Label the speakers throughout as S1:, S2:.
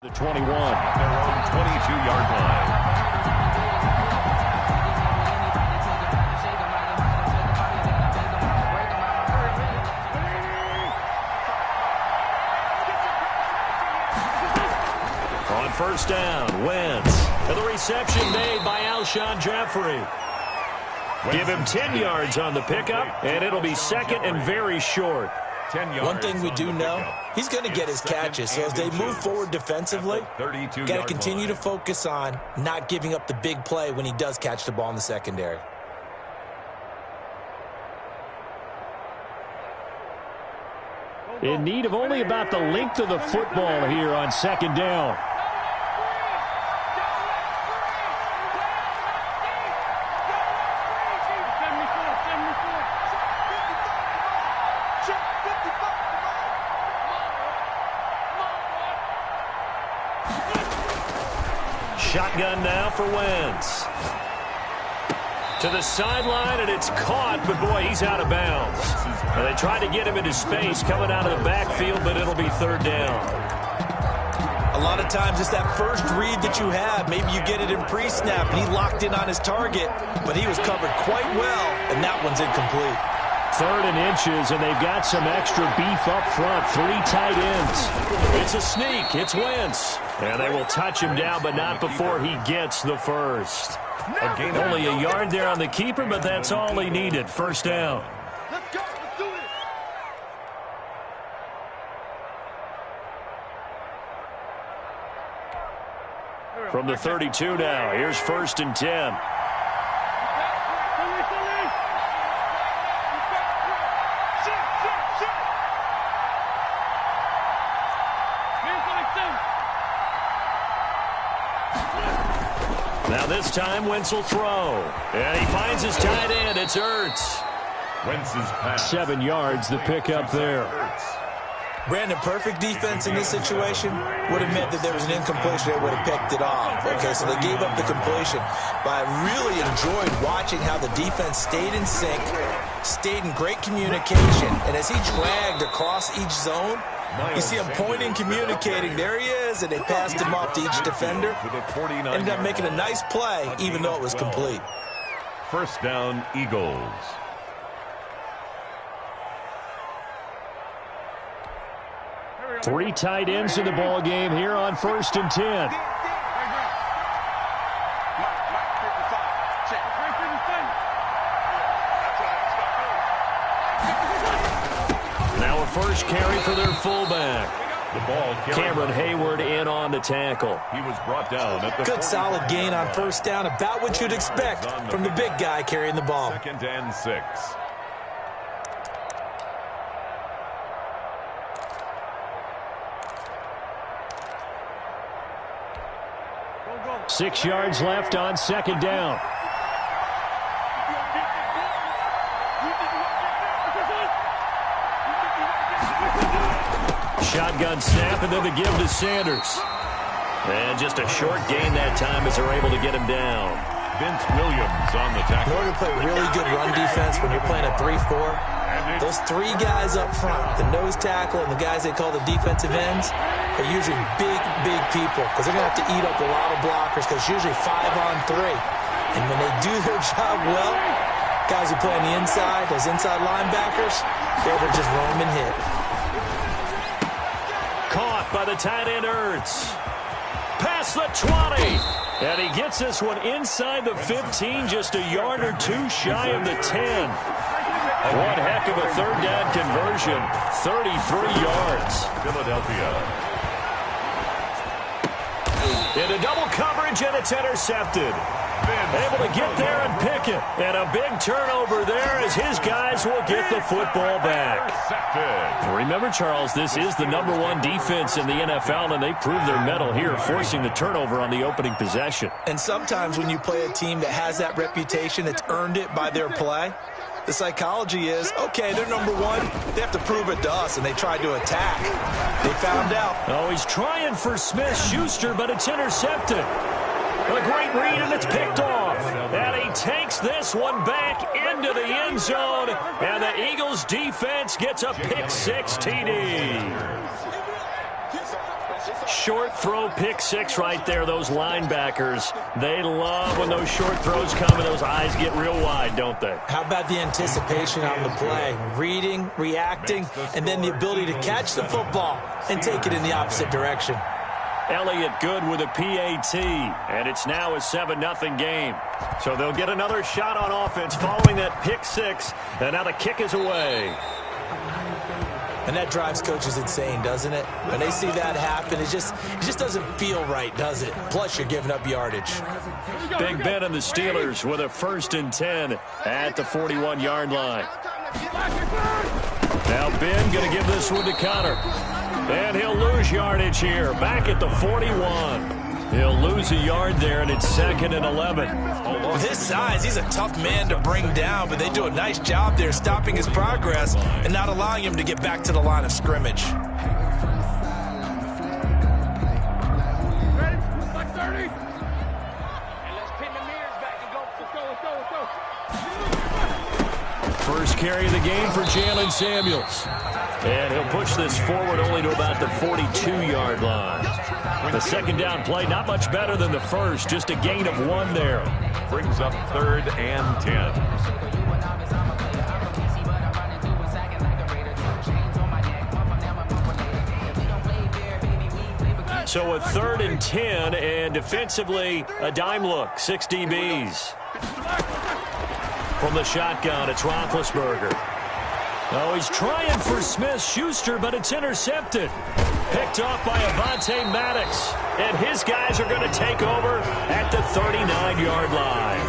S1: The 21 at their own 22-yard line. On first down, Wentz. And the reception made by Alshon Jeffrey. Give him 10 yards on the pickup, and it'll be second and very short.
S2: One thing we do know, he's going to get his catches. So as they move forward defensively, got to continue to focus on not giving up the big play when he does catch the ball in the secondary.
S1: In need of only about the length of the football here on second down. Shotgun now for Wentz. To the sideline, and it's caught, but boy, he's out of bounds. And they tried to get him into space coming out of the backfield, but it'll be third down.
S2: A lot of times it's that first read that you have. Maybe you get it in pre-snap, and he locked in on his target, but he was covered quite well, and that one's incomplete.
S1: Third and inches, and they've got some extra beef up front. 3 tight ends. It's a sneak. It's Wentz. And they will touch him down, but not before he gets the first. Only a yard there on the keeper, but that's all he needed. First down.
S3: Let's go. Let's do it.
S1: From the 32 now, here's first and 10. Now this time, Wentz will throw. And he finds his tight end. It's Ertz.
S4: Wentz's pass.
S1: 7 yards, the pickup there.
S2: Brandon, perfect defense in this situation would have meant that there was an incompletion. They would have picked it off. Okay, so they gave up the completion. But I really enjoyed watching how the defense stayed in sync, stayed in great communication, and as he dragged across each zone, you see him pointing, communicating. There he is, and they passed him off to each defender. Ended up making a nice play, even though it was complete.
S4: First down, Eagles.
S1: Three tight ends in the ball game here on first and 10. Now a first carry for their fullback.
S4: The ball
S1: Cameron Hayward in on the tackle.
S4: He was brought down at the
S2: good solid gain on first down, about what you'd expect from the big guy carrying the ball.
S4: Second and 6.
S1: 6 yards left on second down. Shotgun snap, and then the give to Sanders. And just a short gain that time as they're able to get him down.
S4: Vince Williams on the tackle.
S2: In order to play really good run defense when you're playing a 3-4, those 3 guys up front, the nose tackle and the guys they call the defensive ends, are usually big, big people because they're going to have to eat up a lot of blockers because it's usually 5-on-3. And when they do their job well, guys who play on the inside, those inside linebackers, they're able to just roam and hit.
S1: Caught by the tight end Ertz. Past the 20. And he gets this one inside the 15, just a yard or 2 shy of the 10. One heck of a third down conversion. 33 yards.
S4: Philadelphia.
S1: Into double coverage, and it's intercepted. Able to get there and pick it. And a big turnover there as his guys will get the football back. Remember, Charles, this is the #1 defense in the NFL, and they proved their mettle here, forcing the turnover on the opening possession.
S2: And sometimes when you play a team that has that reputation, that's earned it by their play, the psychology is, okay, they're #1. They have to prove it to us, and they tried to attack. They found out.
S1: Oh, he's trying for Smith-Schuster, but it's intercepted. A great read, and it's picked off. And he takes this one back into the end zone, and the Eagles defense gets a pick-6 TD. Short throw, pick six right there. Those linebackers, they love when those short throws come and those eyes get real wide, don't they?
S2: How about the anticipation on the play? Reading, reacting, and then the ability to catch the football and take it in the opposite direction.
S1: Elliott good with a PAT, and it's now a 7-0 game. So they'll get another shot on offense following that pick six, and now the kick is away.
S2: And that drives coaches insane, doesn't it? When they see that happen, it just doesn't feel right, does it? Plus, you're giving up yardage.
S1: Big Ben and the Steelers with a 1st and 10 at the 41-yard line. Now Ben going to give this one to Connor. And he'll lose yardage here, back at the 41. He'll lose a yard there, and it's 2nd and 11.
S2: With his size, he's a tough man to bring down, but they do a nice job there stopping his progress and not allowing him to get back to the line of scrimmage.
S3: Ready? Like 30. And let's pin the mirrors back and go. Let's go.
S1: First carry of the game for Jalen Samuels. And he'll push this forward only to about the 42-yard line. The second down play, not much better than the first, just a gain of 1 there.
S4: Brings up 3rd and 10.
S1: So a 3rd and 10, and defensively, a dime look, 6 DBs. From the shotgun, it's Roethlisberger. Oh, he's trying for Smith-Schuster, but it's intercepted. Picked off by Avonte Maddox. And his guys are going to take over at the 39-yard line.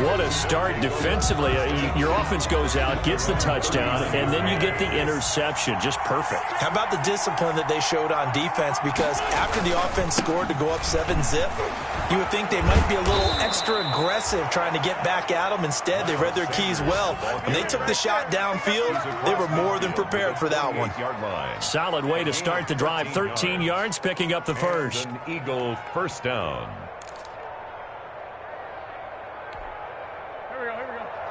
S1: What a start defensively. Your offense goes out, gets the touchdown, and then you get the interception. Just perfect.
S2: How about the discipline that they showed on defense? Because after the offense scored to go up 7-zip, you would think they might be a little extra aggressive trying to get back at them. Instead, they read their keys well. When they took the shot downfield, they were more than prepared for that one.
S1: Solid way to start the drive. 13 yards, picking up the first.
S4: An Eagle 1st down.
S3: Here we go.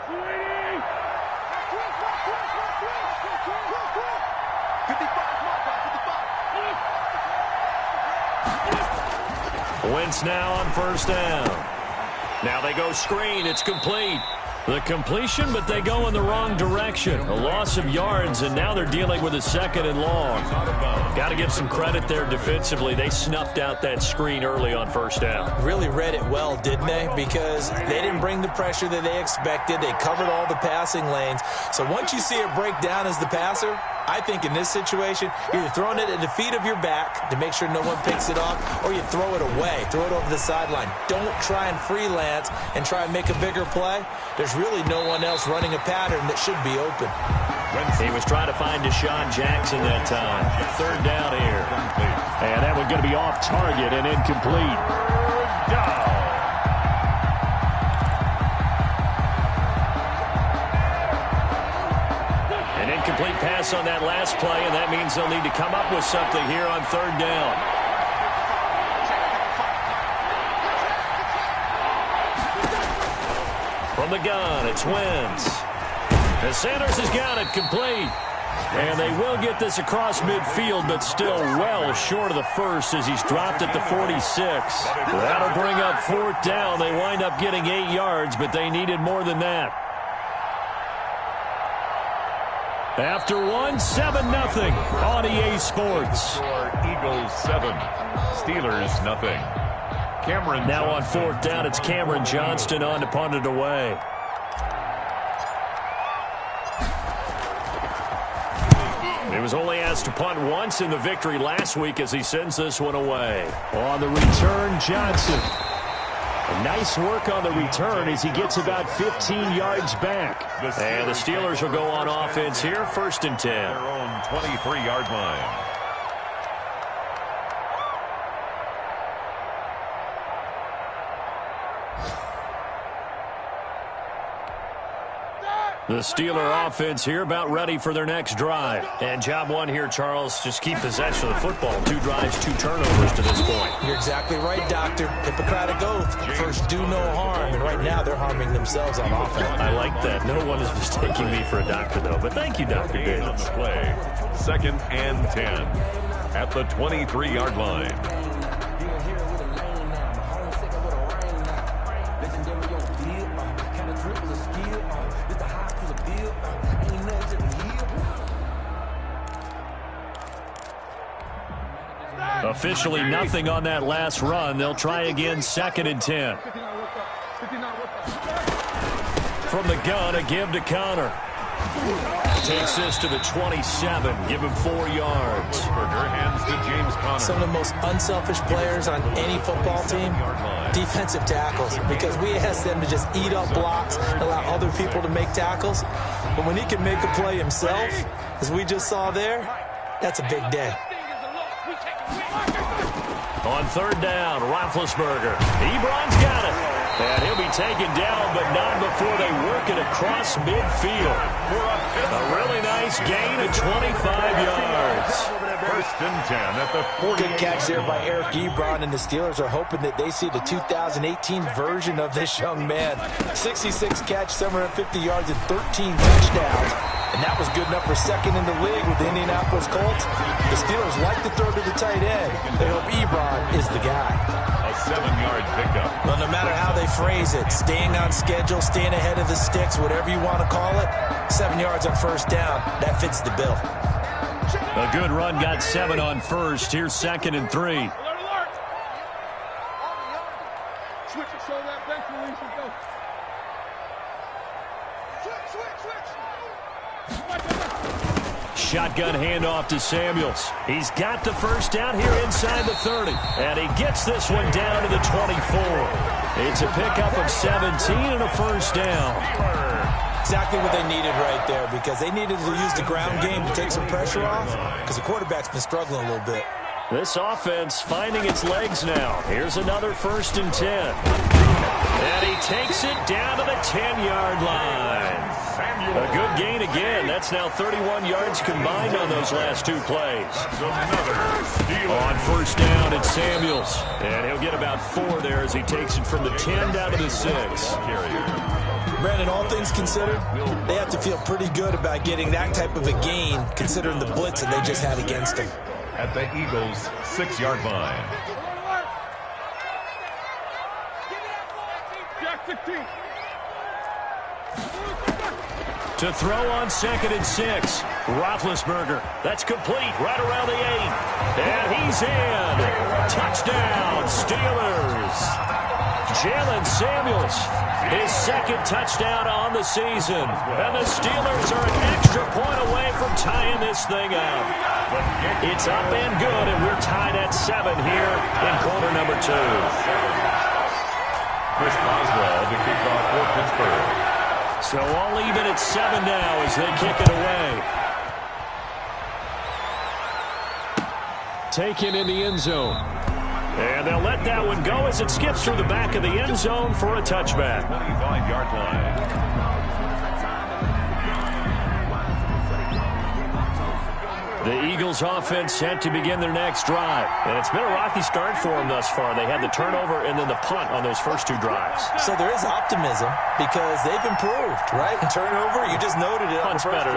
S3: Sweetie! 55.
S1: Wentz now on 1st down. Now they go screen. It's complete. The completion, but they go in the wrong direction. A loss of yards, and now they're dealing with a 2nd and long. Got to give some credit there defensively. They snuffed out that screen early on 1st down.
S2: Really read it well, didn't they? Because they didn't bring the pressure that they expected. They covered all the passing lanes. So once you see it break down as the passer, I think in this situation, you're throwing it at the feet of your back to make sure no one picks it off, or you throw it away, throw it over the sideline. Don't try and freelance and try and make a bigger play. There's really no one else running a pattern that should be open.
S1: He was trying to find Deshaun Jackson that time. 3rd down here. And that one's going to be off target and incomplete.
S4: Down.
S1: An incomplete pass on that last play, and that means they'll need to come up with something here on 3rd down. From the gun, it's Wentz. And Sanders has got it complete. And they will get this across midfield, but still well short of the first as he's dropped at the 46. That'll bring up 4th down. They wind up getting 8 yards, but they needed more than that. After 7-0 on EA Sports.
S4: Eagles 7, Steelers nothing. Cameron
S1: now
S4: Johnston.
S1: on 4th down, it's Cameron Johnston on to punt it away. He was only asked to punt once in the victory last week as he sends this one away. On the return, Johnson. Nice work on the return as he gets about 15 yards back. And the Steelers will go on offense here, 1st and 10.
S4: Their own 23-yard line.
S1: The Steeler offense here about ready for their next drive. And job 1 here, Charles, just keep possession of the football. 2 drives, 2 turnovers to this point.
S2: You're exactly right, Doctor. Hippocratic oath. First, do no harm. And right now, they're harming themselves on offense.
S1: I like that. No one is mistaking me for a doctor, though. But thank you, Dr. Davis.
S4: On the play. 2nd and 10. at the 23-yard line.
S1: Officially nothing on that last run. They'll try again, 2nd and 10. From the gun, a give to Connor. Takes this to the 27. Give him 4 yards.
S4: Hands to James Conner.
S2: Some of the most unselfish players on any football team, defensive tackles, because we ask them to just eat up blocks, allow other people to make tackles. But when he can make a play himself, as we just saw there, that's a big day.
S1: On 3rd down, Roethlisberger. Ebron's got it. And he'll be taken down, but not before they work it across midfield. A really nice gain of 25 yards.
S4: 1st and 10 at the 40.
S2: Good catch there by Eric Ebron, and the Steelers are hoping that they see the 2018 version of this young man. 66 catch, 750 yards, and 13 touchdowns. And that was good enough for 2nd in the league with the Indianapolis Colts. The Steelers like to throw to the tight end. They hope Ebron is the guy.
S4: A 7-yard pickup.
S2: Well, no matter how they phrase it, staying on schedule, staying ahead of the sticks, whatever you want to call it, 7 yards on 1st down, that fits the bill.
S1: A good run got 7 on 1st. Here's 2nd and 3.
S5: Switch it, show that bench release and go. Switch.
S1: Shotgun handoff to Samuels. He's got the 1st down here inside the 30. And he gets this one down to the 24. It's a pickup of 17 and a 1st down.
S2: Exactly what they needed right there, because they needed to use the ground game to take some pressure off, because the quarterback's been struggling a little bit.
S1: This offense finding its legs now. Here's another 1st and 10. And he takes it down to the 10-yard line. A good gain again. That's now 31 yards combined on those last 2 plays. On 1st down, it's Samuels. And he'll get about 4 there as he takes it from the 10 down to the 6.
S2: Brandon, all things considered, they have to feel pretty good about getting that type of a gain, considering the blitz that they just had against them.
S4: At the Eagles' 6-yard line.
S1: To throw on 2nd and 6. Roethlisberger. That's complete right around the 8. And he's in. Touchdown, Steelers. Jalen Samuels, his 2nd touchdown on the season. And the Steelers are an extra point away from tying this thing up. It's up and good, and we're tied at 7 here in quarter number 2.
S4: Chris Boswell to kick off for Pittsburgh.
S1: So all even at 7 now as they kick it away. Taken in the end zone. And they'll let that one go as it skips through the back of the end zone for a touchback.
S4: 25-yard line.
S1: The Eagles offense set to begin their next drive. And it's been a rocky start for them thus far. They had the turnover and then the punt on those first 2 drives.
S2: So there is optimism because they've improved, right? Turnover, you just noted it.
S1: Punt's better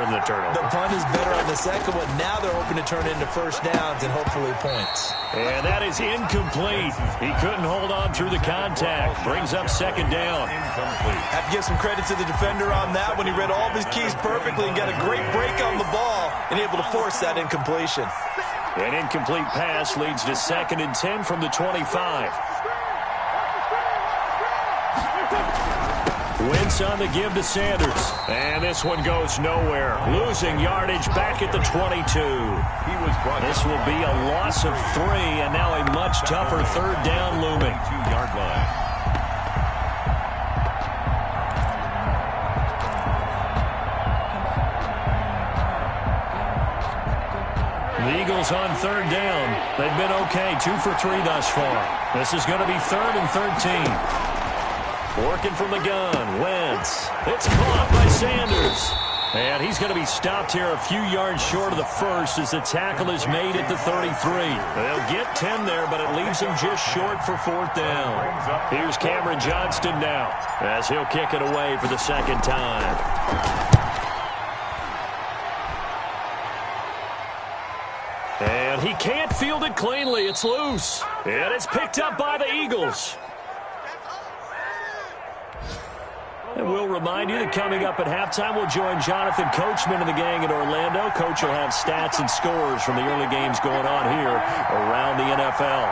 S1: than the turnover.
S2: The punt is better on the second one. Now they're hoping to turn it into 1st downs and hopefully points.
S1: And that is incomplete. He couldn't hold on through the contact. Brings up 2nd down.
S4: Incomplete.
S2: Have to give some credit to the defender on that when he read all of his keys perfectly and got a great break on the ball and able to force that incompletion.
S1: An incomplete pass leads to 2nd and 10 from the 25. Wentz on the give to Sanders. And this one goes nowhere. Losing yardage back at the 22. This will be a loss of 3, and now a much tougher 3rd down looming.
S4: 2-yard line.
S1: The Eagles on 3rd down. They've been okay, 2 for 3 thus far. This is going to be 3rd and 13. Working from the gun, Wentz. It's caught by Sanders. And he's going to be stopped here a few yards short of the 1st as the tackle is made at the 33. They'll get 10 there, but it leaves them just short for 4th down. Here's Cameron Johnston now as he'll kick it away for the 2nd time. And can't field it cleanly. It's loose. And it's picked up by the Eagles. And we'll remind you that coming up at halftime, we'll join Jonathan Coachman and the gang in Orlando. Coach will have stats and scores from the early games going on here around the NFL.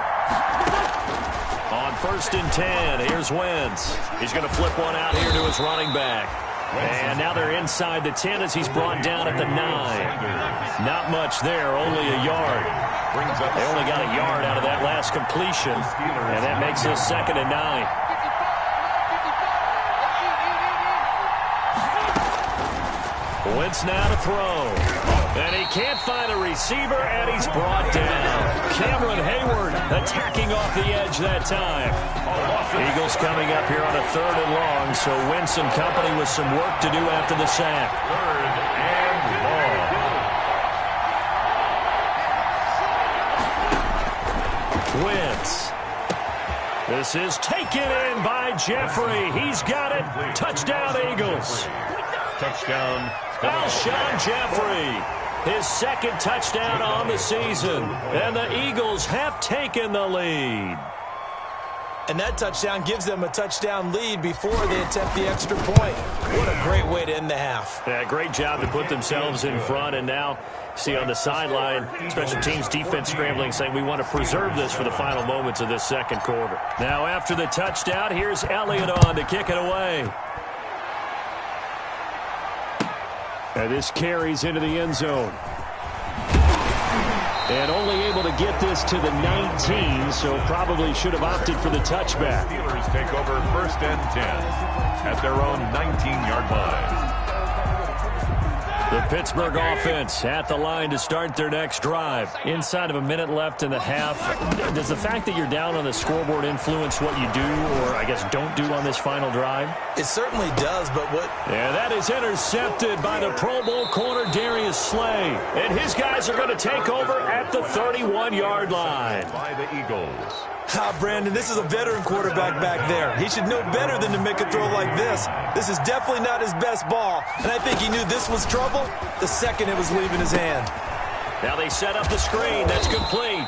S1: On 1st and 10, here's Wentz. He's going to flip one out here to his running back. And now they're inside the 10 as he's brought down at the 9. Not much there, only a yard. They only got a yard out of that last completion, and that makes this 2nd and 9. Wentz now to throw. And he can't find a receiver, and he's brought down. Cameron Hayward attacking off the edge that time. Eagles coming up here on a 3rd and long, so Wentz and company with some work to do after the sack.
S4: 3rd and long.
S1: Wentz. This is taken in by Jeffrey. He's got it. Touchdown, Eagles.
S4: Touchdown.
S1: Alshon Jeffrey. His 2nd touchdown on the season. And the Eagles have taken the lead.
S2: And that touchdown gives them a touchdown lead before they attempt the extra point. What a great way to end the half.
S1: Yeah, great job to put themselves in front. And now, see on the sideline, special teams defense scrambling, saying we want to preserve this for the final moments of this 2nd quarter. Now, after the touchdown, here's Elliott on to kick it away. And this carries into the end zone. And only able to get this to the 19, so probably should have opted for the touchback.
S4: Steelers take over 1st and 10 at their own 19-yard line.
S1: The Pittsburgh offense at the line to start their next drive. Inside of a minute left in the half. Does the fact that you're down on the scoreboard influence what you do, or I guess don't do on this final drive?
S2: It certainly does, but what...
S1: Yeah, that is intercepted by the Pro Bowl corner Darius Slay. And his guys are going to take over at the 31-yard line.
S4: By the Eagles.
S2: Brandon, this is a veteran quarterback back there. He should know better than to make a throw like this. This is definitely not his best ball, and I think he knew this was trouble the second it was leaving his hand.
S1: Now they set up the screen. That's complete.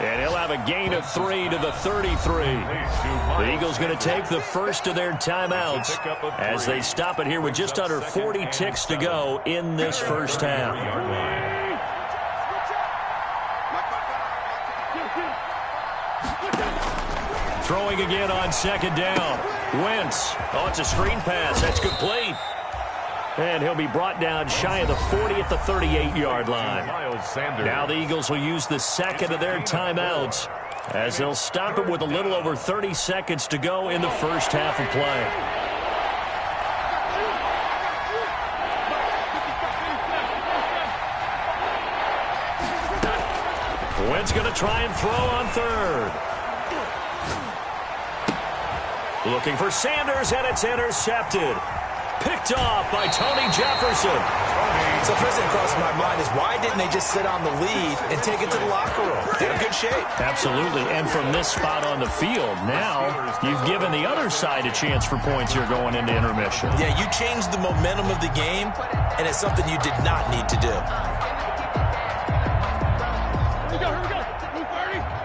S1: And he'll have a gain of 3 to the 33. The Eagles going to take the first of their timeouts as they stop it here with just under 40 ticks to go in this first half. Throwing again on 2nd down. Wentz. Oh, it's a screen pass. That's complete. And he'll be brought down shy of the 40 at the 38-yard line. Now the Eagles will use the 2nd of their timeouts as they'll stop it with a little over 30 seconds to go in the first half of play. Wentz going to try and throw on 3rd. Looking for Sanders, and it's intercepted. Picked off by Tony Jefferson.
S2: So first thing across my mind is why didn't they just sit on the lead and take it to the locker room? They're in good shape.
S1: Absolutely, and from this spot on the field, now you've given the other side a chance for points here going into intermission.
S2: Yeah, you changed the momentum of the game, and it's something you did not need to do.
S5: Here we go. Move 30.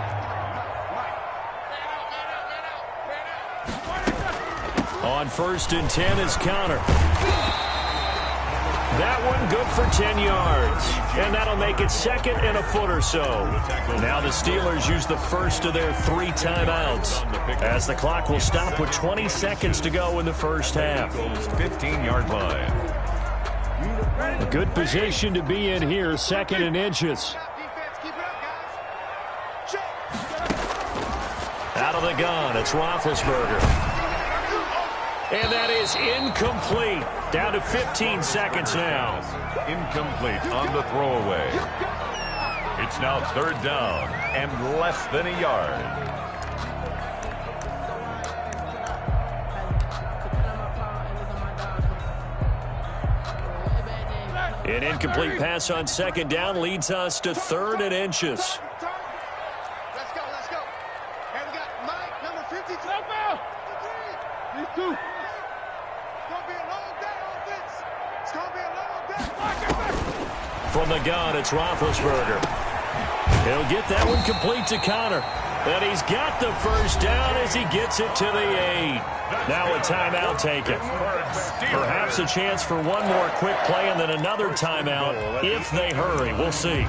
S1: On 1st and 10 is Connor. That one good for 10 yards. And that'll make it 2nd and a foot or so. Now the Steelers use the first of their 3 timeouts as the clock will stop with 20 seconds to go in the first half.
S4: 15-yard line.
S1: A good position to be in here, 2nd and inches. Out of the gun, it's Roethlisberger. And that is incomplete. Down to 15 seconds now.
S4: Incomplete on the throwaway. It's now 3rd down and less than a yard.
S1: An incomplete pass on 2nd down leads us to 3rd and inches.
S5: Let's go. And we got Mike, number 52. These two. It's going to be a long day on this. It's going to be a long day.
S1: From the gun, it's Roethlisberger. He'll get that one complete to Connor. And he's got the first down as he gets it to the 8. Now a timeout taken. Perhaps a chance for one more quick play and then another timeout if they hurry. We'll see.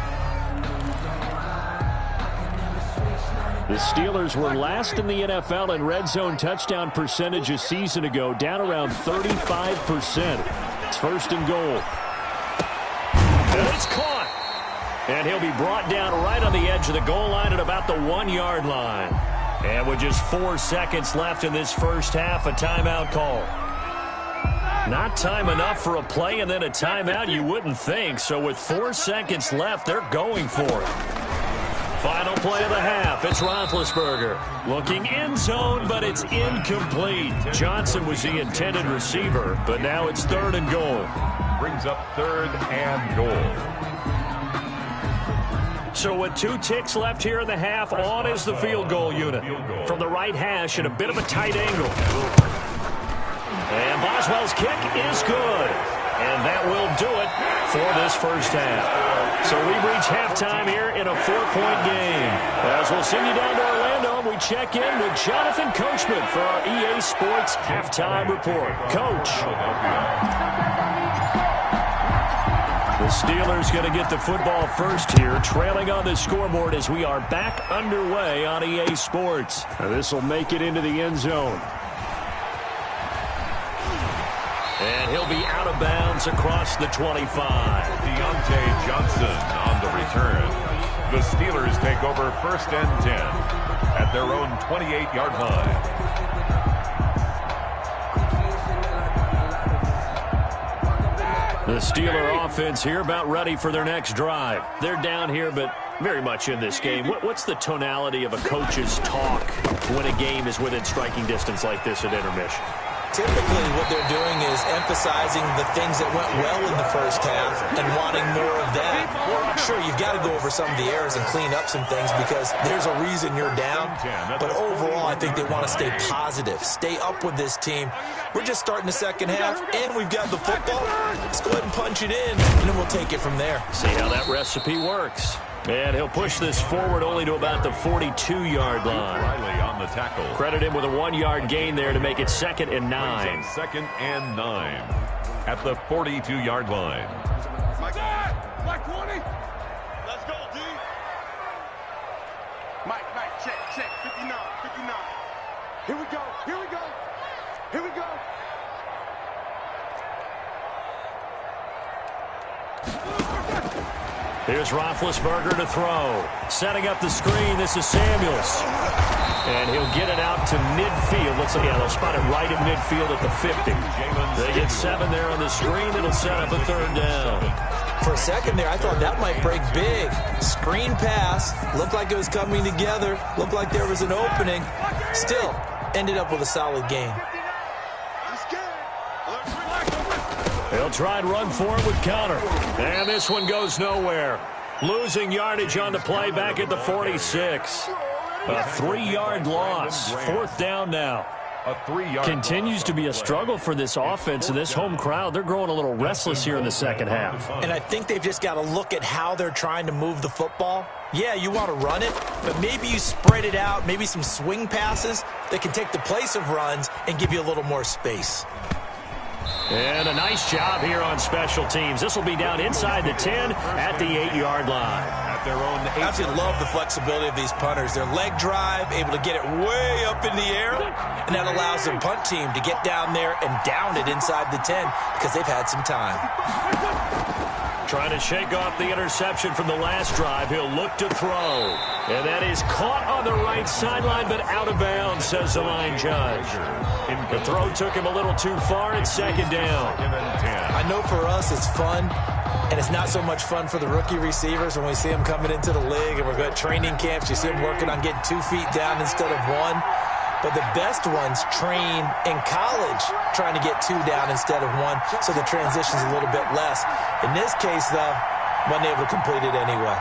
S1: The Steelers were last in the NFL in red zone touchdown percentage a season ago, down around 35%. It's first and goal. And it's caught. And he'll be brought down right on the edge of the goal line at about the 1-yard line. And with just 4 seconds left in this first half, a timeout call. Not time enough for a play and then a timeout, you wouldn't think. So with 4 seconds left, they're going for it. Final play of the half. It's Roethlisberger. Looking end zone, but it's incomplete. Johnson was the intended receiver, but now it's third and goal.
S4: Brings up third and goal.
S1: So with 2 ticks left here in the half, on is the field goal unit. From the right hash at a bit of a tight angle. And Boswell's kick is good. And that will do it for this first half. So we've reached halftime here in a 4-point game. As we'll send you down to Orlando, we check in with Jonathan Coachman for our EA Sports Halftime Report. Coach. The Steelers going to get the football first here, trailing on the scoreboard as we are back underway on EA Sports. This will make it into the end zone. And he'll be out of bounds across the 25.
S4: Deontay Johnson on the return. The Steelers take over first and 10 at their own 28-yard line.
S1: The Steeler offense here about ready for their next drive. They're down here, but very much in this game. What's the tonality of a coach's talk when a game is within striking distance like this at intermission?
S2: Typically, what they're doing is emphasizing the things that went well in the first half and wanting more of that. Sure, you've got to go over some of the errors and clean up some things because there's a reason you're down. But overall, I think they want to stay positive, stay up with this team. We're just starting the second half, and we've got the football. Let's go ahead and punch it in, and then we'll take it from there.
S1: See how that recipe works. And he'll push this forward only to about the 42-yard line.
S4: Riley on the tackle.
S1: Credit him with a 1-yard gain there to make it 2nd and 9.
S4: 2nd and 9 at the 42-yard line.
S5: Mike 20. Let's go, D. Mike, check. 59. Here we go.
S1: Here's Roethlisberger to throw. Setting up the screen, this is Samuels. And he'll get it out to midfield. Let's look at it. They'll spot it right in midfield at the 50. They get 7 there on the screen. It'll set up a third down.
S2: For a second there, I thought that might break big. Screen pass. Looked like it was coming together. Looked like there was an opening. Still, ended up with a solid game.
S1: They'll try and run for it with Connor. And this one goes nowhere. Losing yardage on the play back at the 46. A 3-yard loss. 4th down now.
S4: A 3-yard
S1: continues to be a struggle for this offense and this home crowd. They're growing a little restless here in the second half.
S2: And I think they've just got to look at how they're trying to move the football. Yeah, you want to run it, but maybe you spread it out, maybe some swing passes that can take the place of runs and give you a little more space.
S1: And a nice job here on special teams. This will be down inside the 10 at the 8-yard line.
S4: At their own 8.
S2: I absolutely love the flexibility of these punters. Their leg drive, able to get it way up in the air, and that allows the punt team to get down there and down it inside the 10 because they've had some time.
S1: Trying to shake off the interception from the last drive. He'll look to throw. And that is caught on the right sideline, but out of bounds, says the line judge. The throw took him a little too far. It's 2nd down.
S2: I know for us it's fun, and it's not so much fun for the rookie receivers when we see them coming into the league and we're at training camps. You see them working on getting 2 feet down instead of 1. But the best ones train in college trying to get 2 down instead of 1, so the transition's a little bit less. In this case, though, wasn't able to complete it anyway.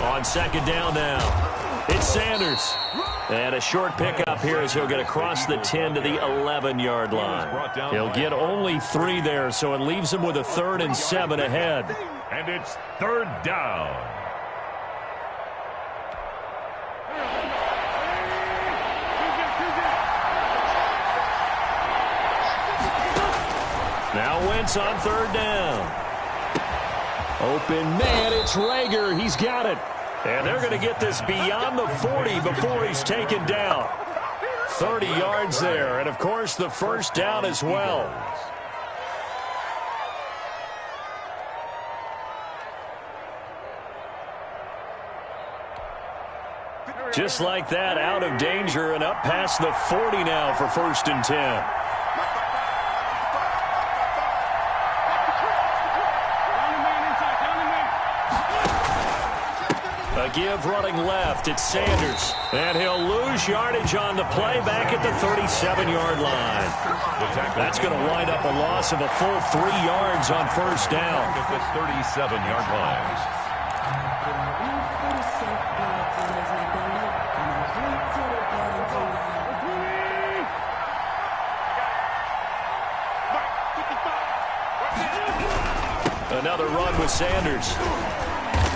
S1: On 2nd down now, it's Sanders. And a short pickup here as he'll get across the 10 to the 11-yard line. He'll get only 3 there, so it leaves him with a 3rd and 7 ahead.
S4: And it's 3rd down.
S1: Now Wentz on 3rd down. Open man, it's Rager. He's got it. And they're going to get this beyond the 40 before he's taken down. 30 yards there, and of course the 1st down as well. Just like that, out of danger and up past the 40 now for 1st and 10. A give running left, it's Sanders. And he'll lose yardage on the play back at the 37-yard line. That's going to wind up a loss of a full 3 yards on 1st down.
S4: At the 37-yard line.
S1: Another run with Sanders.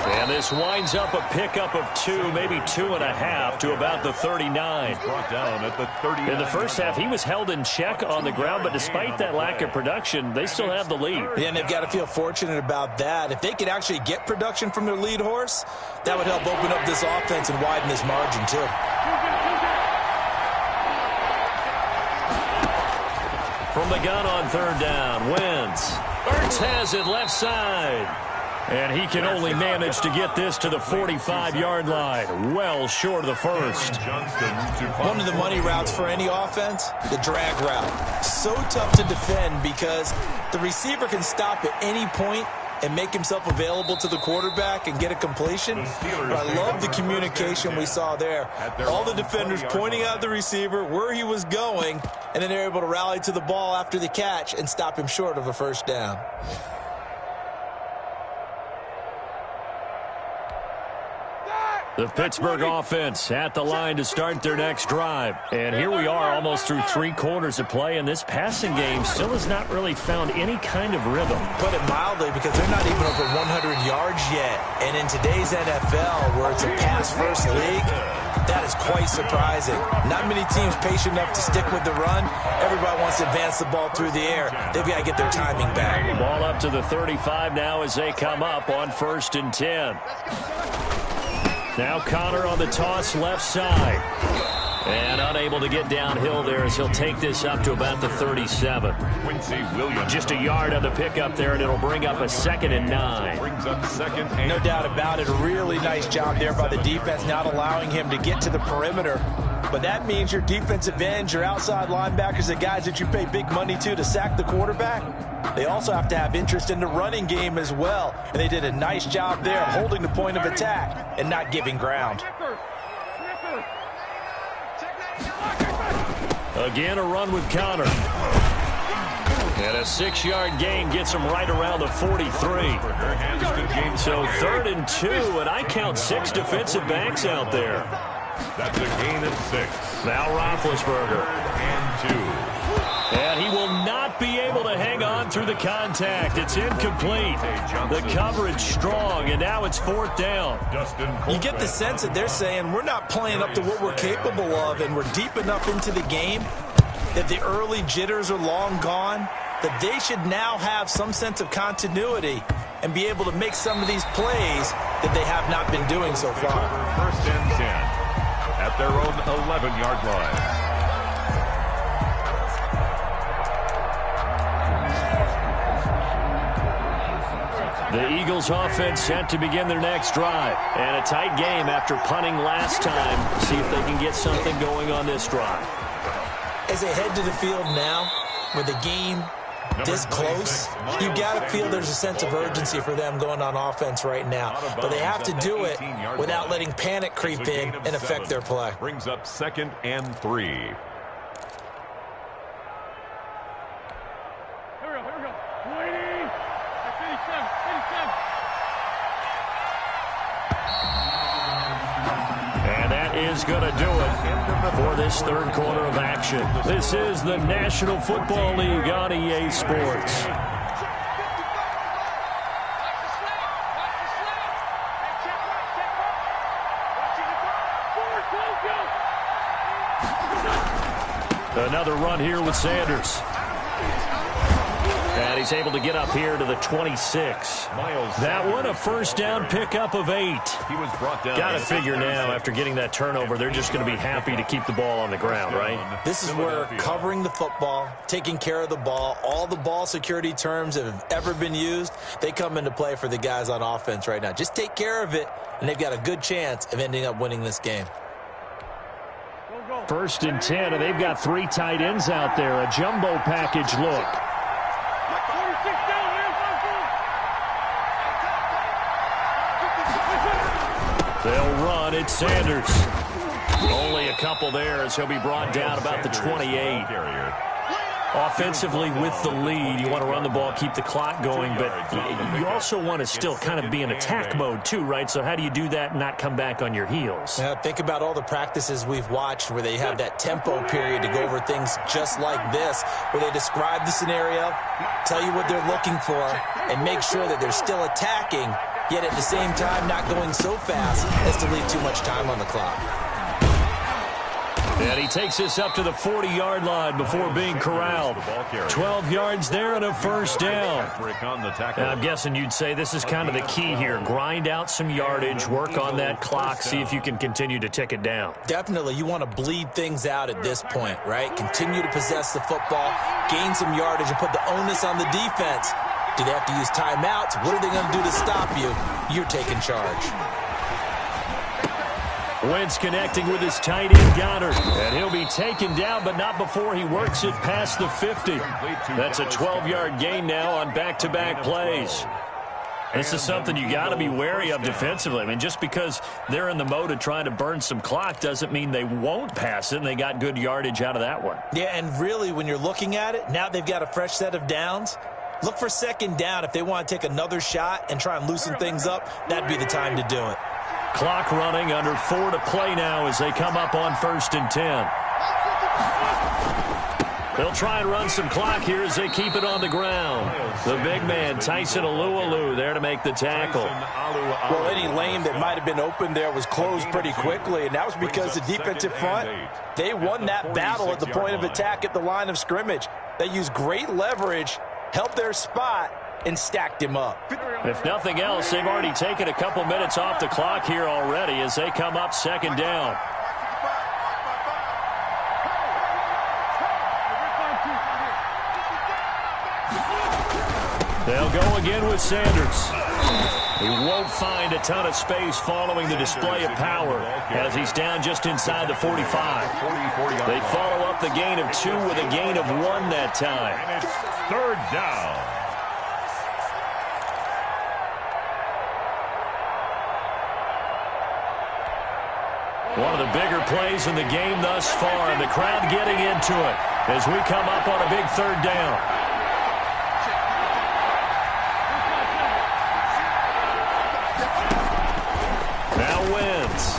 S1: And this winds up a pickup of 2, maybe 2.5 to about the 39.
S4: Brought down at the 39.
S1: In the first half, he was held in check on the ground, but despite that lack of production, they still have the lead.
S2: Yeah, and they've got to feel fortunate about that. If they could actually get production from their lead horse, that would help open up this offense and widen this margin, too.
S1: From the gun on 3rd down, Wentz. Ertz has it left side. And he can only manage to get this to the 45-yard line, well short of the 1st.
S2: One of the money routes for any offense, the drag route. So tough to defend because the receiver can stop at any point and make himself available to the quarterback and get a completion. But I love the communication we saw there. All the defenders pointing out the receiver, where he was going, and then they're able to rally to the ball after the catch and stop him short of a 1st down.
S1: The Pittsburgh offense at the line to start their next drive. And here we are almost through 3 quarters of play, and this passing game still has not really found any kind of rhythm.
S2: Put it mildly, because they're not even over 100 yards yet. And in today's NFL, where it's a pass-first league, that is quite surprising. Not many teams patient enough to stick with the run. Everybody wants to advance the ball through the air. They've got to get their timing back.
S1: Ball up to the 35 now as they come up on 1st and 10. Now Connor on the toss left side. And unable to get downhill there as he'll take this up to about the 37.
S4: Quincy Williams.
S1: Just a yard on the pickup there, and it'll bring up a 2nd and 9.
S4: Brings up 2nd and
S2: no doubt about it. A really nice job there by the defense, not allowing him to get to the perimeter. But that means your defensive ends, your outside linebackers, the guys that you pay big money to sack the quarterback, they also have to have interest in the running game as well. And they did a nice job there holding the point of attack and not giving ground.
S1: Again, a run with Connor. And a 6-yard gain gets him right around the 43. So 3rd and 2, and I count 6 defensive backs out there.
S4: That's a gain of 6.
S1: Now Roethlisberger.
S4: And 2.
S1: And he will not be able to hang on through the contact. It's incomplete. The coverage strong, and now it's 4th down.
S2: You get the sense that they're saying we're not playing up to what we're capable of, and we're deep enough into the game that the early jitters are long gone, that they should now have some sense of continuity and be able to make some of these plays that they have not been doing so far.
S4: 1st and 10 at their own 11-yard line.
S1: The Eagles offense set to begin their next drive. And a tight game after punting last time. See if they can get something going on this drive.
S2: As they head to the field now, with the game this close, you got to feel there's a sense of urgency for them going on offense right now. But they have to do it without letting panic creep in and affect their play.
S4: Brings up 2nd and 3.
S1: is going to do it for this third quarter of action. This is the National Football League on EA Sports. Another run here with Sanders. And he's able to get up here to the 26. That one, a first down pickup of 8.
S4: He was brought down.
S1: Got to figure now, after getting that turnover, they're just going to be happy to keep the ball on the ground, right?
S2: This is where covering the football, taking care of the ball, all the ball security terms that have ever been used, they come into play for the guys on offense right now. Just take care of it, and they've got a good chance of ending up winning this game.
S1: 1st and 10, and they've got 3 tight ends out there. A jumbo package look. They'll run. It's Sanders. Only a couple there as he'll be brought down about the 28. Offensively with the lead, you want to run the ball, keep the clock going, but you also want to still kind of be in attack mode too, right? So how do you do that and not come back on your heels?
S2: Yeah, think about all the practices we've watched where they have that tempo period to go over things just like this, where they describe the scenario, tell you what they're looking for, and make sure that they're still attacking, yet at the same time not going so fast as to leave too much time on the clock.
S1: And he takes this up to the 40-yard line before being corralled. 12 yards there and a first down. And I'm guessing you'd say this is kind of the key here. Grind out some yardage, work on that clock, see if you can continue to tick it down.
S2: Definitely. You want to bleed things out at this point, right? Continue to possess the football, gain some yardage, and put the onus on the defense. Do they have to use timeouts? What are they going to do to stop you? You're taking charge.
S1: Wentz connecting with his tight end Goddard. And he'll be taken down, but not before he works it past the 50. That's a 12-yard gain now on back-to-back plays. This is something you got to be wary of defensively. I mean, just because they're in the mode of trying to burn some clock doesn't mean they won't pass it, and they got good yardage out of that one.
S2: Yeah, and really, when you're looking at it, now they've got a fresh set of downs. Look for 2nd down. If they want to take another shot and try and loosen things up, that'd be the time to do it.
S1: Clock running, under 4 to play now as they come up on 1st and 10. They'll try and run some clock here as they keep it on the ground. The big man, Tyson Aaawooga, there to make the tackle.
S6: Well, any lane that might have been open there was closed pretty quickly, and that was because the defensive front, they won that battle at the point of attack at the line of scrimmage. They used great leverage, held their spot, and stacked him up.
S1: If nothing else, they've already taken a couple minutes off the clock here already as they come up 2nd down. They'll go again with Sanders. He won't find a ton of space following the display of power as he's down just inside the 45. They follow up the gain of 2 with a gain of 1 that time.
S4: And it's 3rd down.
S1: One of the bigger plays in the game thus far, and the crowd getting into it as we come up on a big 3rd down. Now Wentz.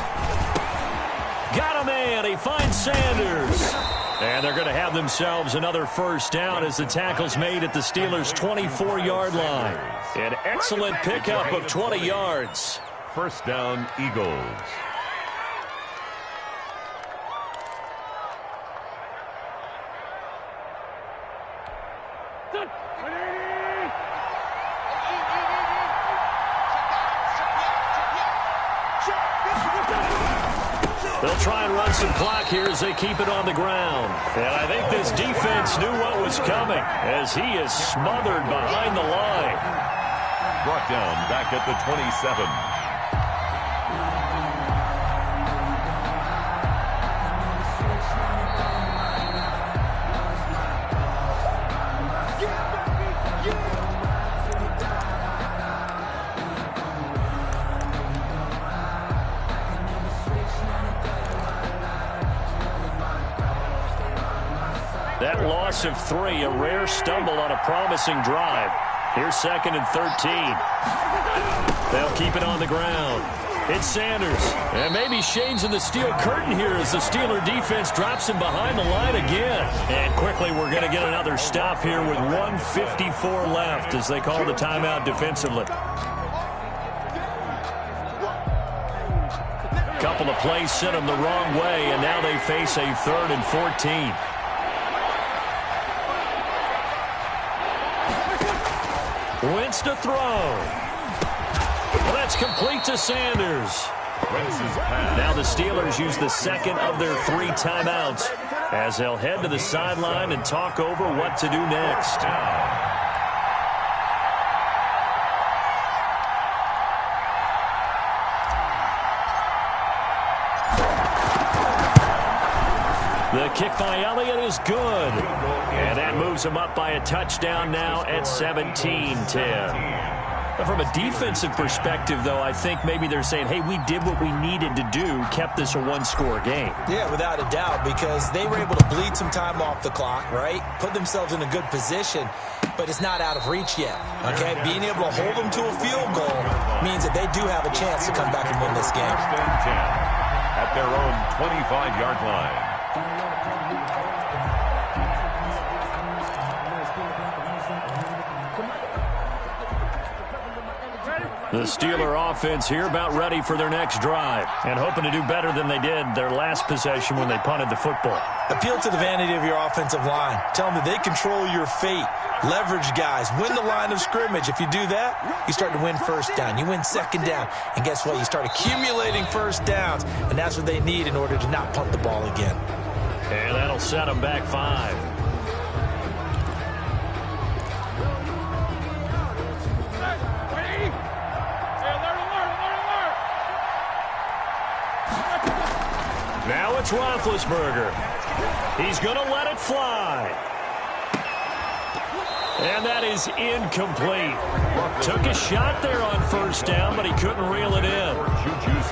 S1: Got a man. He finds Sanders. And they're going to have themselves another first down as the tackle's made at the Steelers' 24-yard line. An excellent pickup of 20 yards.
S4: First down, Eagles.
S1: They'll try and run some clock here as they keep it on the ground. And I think this defense knew what was coming as he is smothered behind the line.
S4: Brought down back at the 27.
S1: That loss of 3, a rare stumble on a promising drive. Here's 2nd and 13. They'll keep it on the ground. It's Sanders. And maybe Shane's in the steel curtain here as the Steeler defense drops him behind the line again. And quickly we're going to get another stop here with 1:54 left as they call the timeout defensively. Couple of plays sent them the wrong way, and now they face a 3rd and 14. Wentz to throw. Well, that's complete to Sanders. Now the Steelers use the second of their 3 timeouts as they'll head to the sideline and talk over what to do next. The kick by Elliott is good. And that moves him up by a touchdown now at 17-10. From a defensive perspective, though, I think maybe they're saying, hey, we did what we needed to do, kept this a 1-score game.
S6: Yeah, without a doubt, because they were able to bleed some time off the clock, right? Put themselves in a good position, but it's not out of reach yet, okay? Being able to hold them to a field goal means that they do have a chance to come back and win this game.
S4: At their own 25-yard line.
S1: The Steeler offense here about ready for their next drive and hoping to do better than they did their last possession when they punted the football.
S6: Appeal to the vanity of your offensive line. Tell them that they control your fate. Leverage guys. Win the line of scrimmage. If you do that, you start to win first down. You win second down. And guess what? You start accumulating first downs. And that's what they need in order to not punt the ball again.
S1: And that'll set them back 5. Now it's Roethlisberger. He's going to let it fly. And that is incomplete. Took a shot there on first down, but he couldn't reel it in.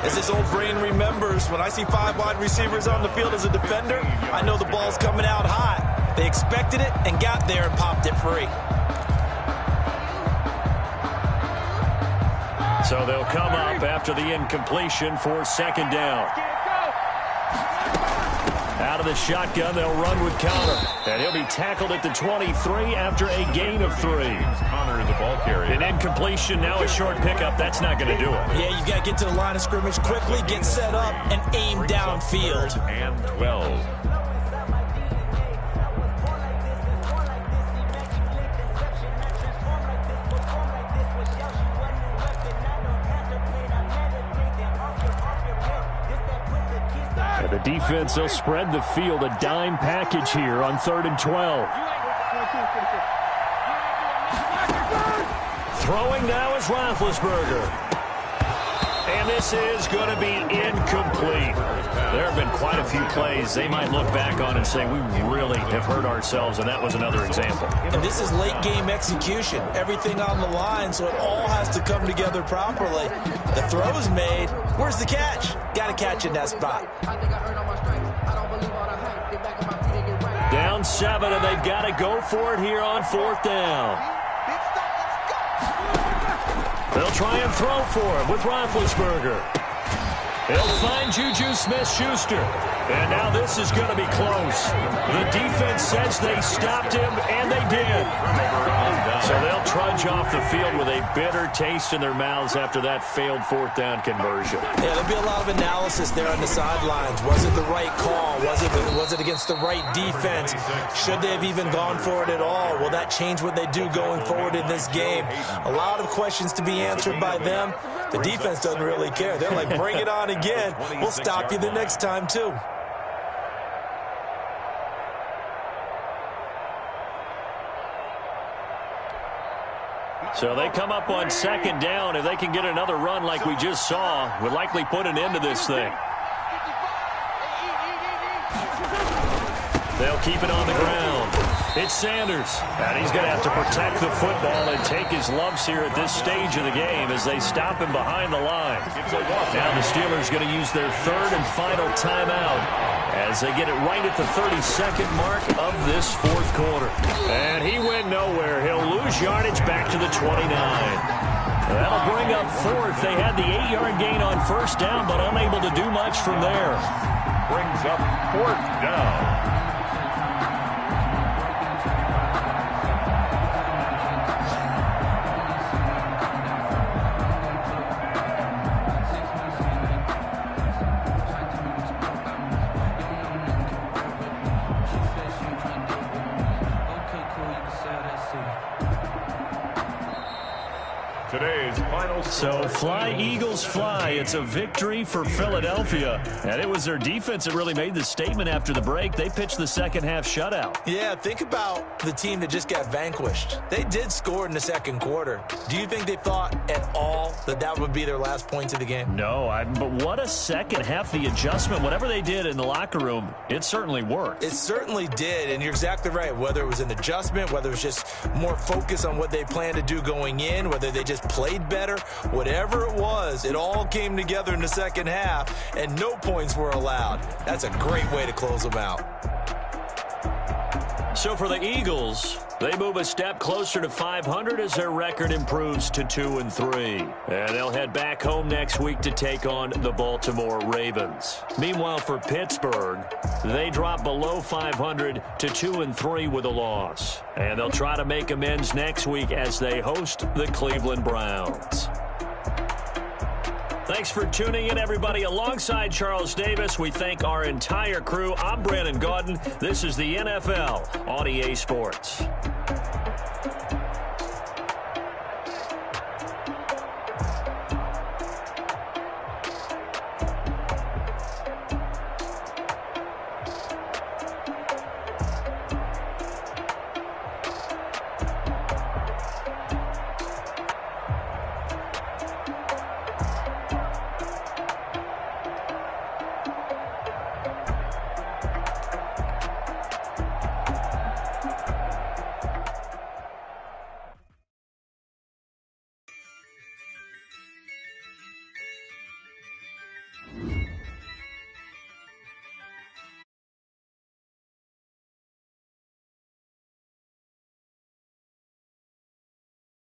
S6: As his old brain remembers, when I see 5 wide receivers on the field as a defender, I know the ball's coming out hot. They expected it and got there and popped it free.
S1: So they'll come up after the incompletion for second down. Out of the shotgun, they'll run with Connor. And he'll be tackled at the 23 after a gain of 3.
S4: Connor, the ball carrier.
S1: An incompletion, now a short pickup. That's not going to do it.
S6: Yeah, you got to get to the line of scrimmage quickly, get set up, and aim downfield.
S4: And 12.
S1: The defense will spread the field, a dime package here on 3rd and 12. Throwing now is Roethlisberger. And this is going to be incomplete. There have been quite a few plays they might look back on and say, we really have hurt ourselves, and that was another example.
S6: And this is late game execution. Everything on the line, so it all has to come together properly. The throw's made. Where's the catch? Got to catch in that spot.
S1: Down 7, and they've got to go for it here on 4th down. They'll try and throw for him with Roethlisberger. He'll find Juju Smith-Schuster. And now this is going to be close. The defense says they stopped him, and they did. So they'll trudge off the field with a bitter taste in their mouths after that failed 4th down conversion.
S6: Yeah, there'll be a lot of analysis there on the sidelines. Was it the right call? Was it against the right defense? Should they have even gone for it at all? Will that change what they do going forward in this game? A lot of questions to be answered by them. The defense doesn't really care. They're like, bring it on again. We'll stop you the next time, too.
S1: So they come up on 2nd down. If they can get another run like we just saw, would likely put an end to this thing. They'll keep it on the ground. It's Sanders. And he's going to have to protect the football and take his lumps here at this stage of the game as they stop him behind the line. Now the Steelers going to use their 3rd and final timeout as they get it right at the 32nd mark of this 4th quarter. And he went nowhere. He'll lose yardage back to the 29. That'll bring up fourth. They had the 8-yard gain on first down, but unable to do much from there.
S4: Brings up fourth down. Today's final
S1: So fly, Eagles, fly. It's a victory for Philadelphia. And it was their defense that really made the statement after the break. They pitched the second half shutout.
S2: Yeah, think about the team that just got vanquished. They did score in the second quarter. Do you think they thought at all that that would be their last points of the game?
S1: No, but what a second half. The adjustment, whatever they did in the locker room, it certainly worked.
S2: It certainly did, and you're exactly right. Whether it was an adjustment, whether it was just more focus on what they planned to do going in, whether they just played better, whatever it was, it all came together in the second half, and no points were allowed. That's a great way to close them out.
S1: So for the Eagles, they move a step closer to 500 as their record improves to 2-3. And they'll head back home next week to take on the Baltimore Ravens. Meanwhile, for Pittsburgh, they drop below 500 to 2-3 with a loss. And they'll try to make amends next week as they host the Cleveland Browns. Thanks for tuning in, everybody. Alongside Charles Davis, we thank our entire crew. I'm Brandon Gaudin. This is the NFL on EA Sports.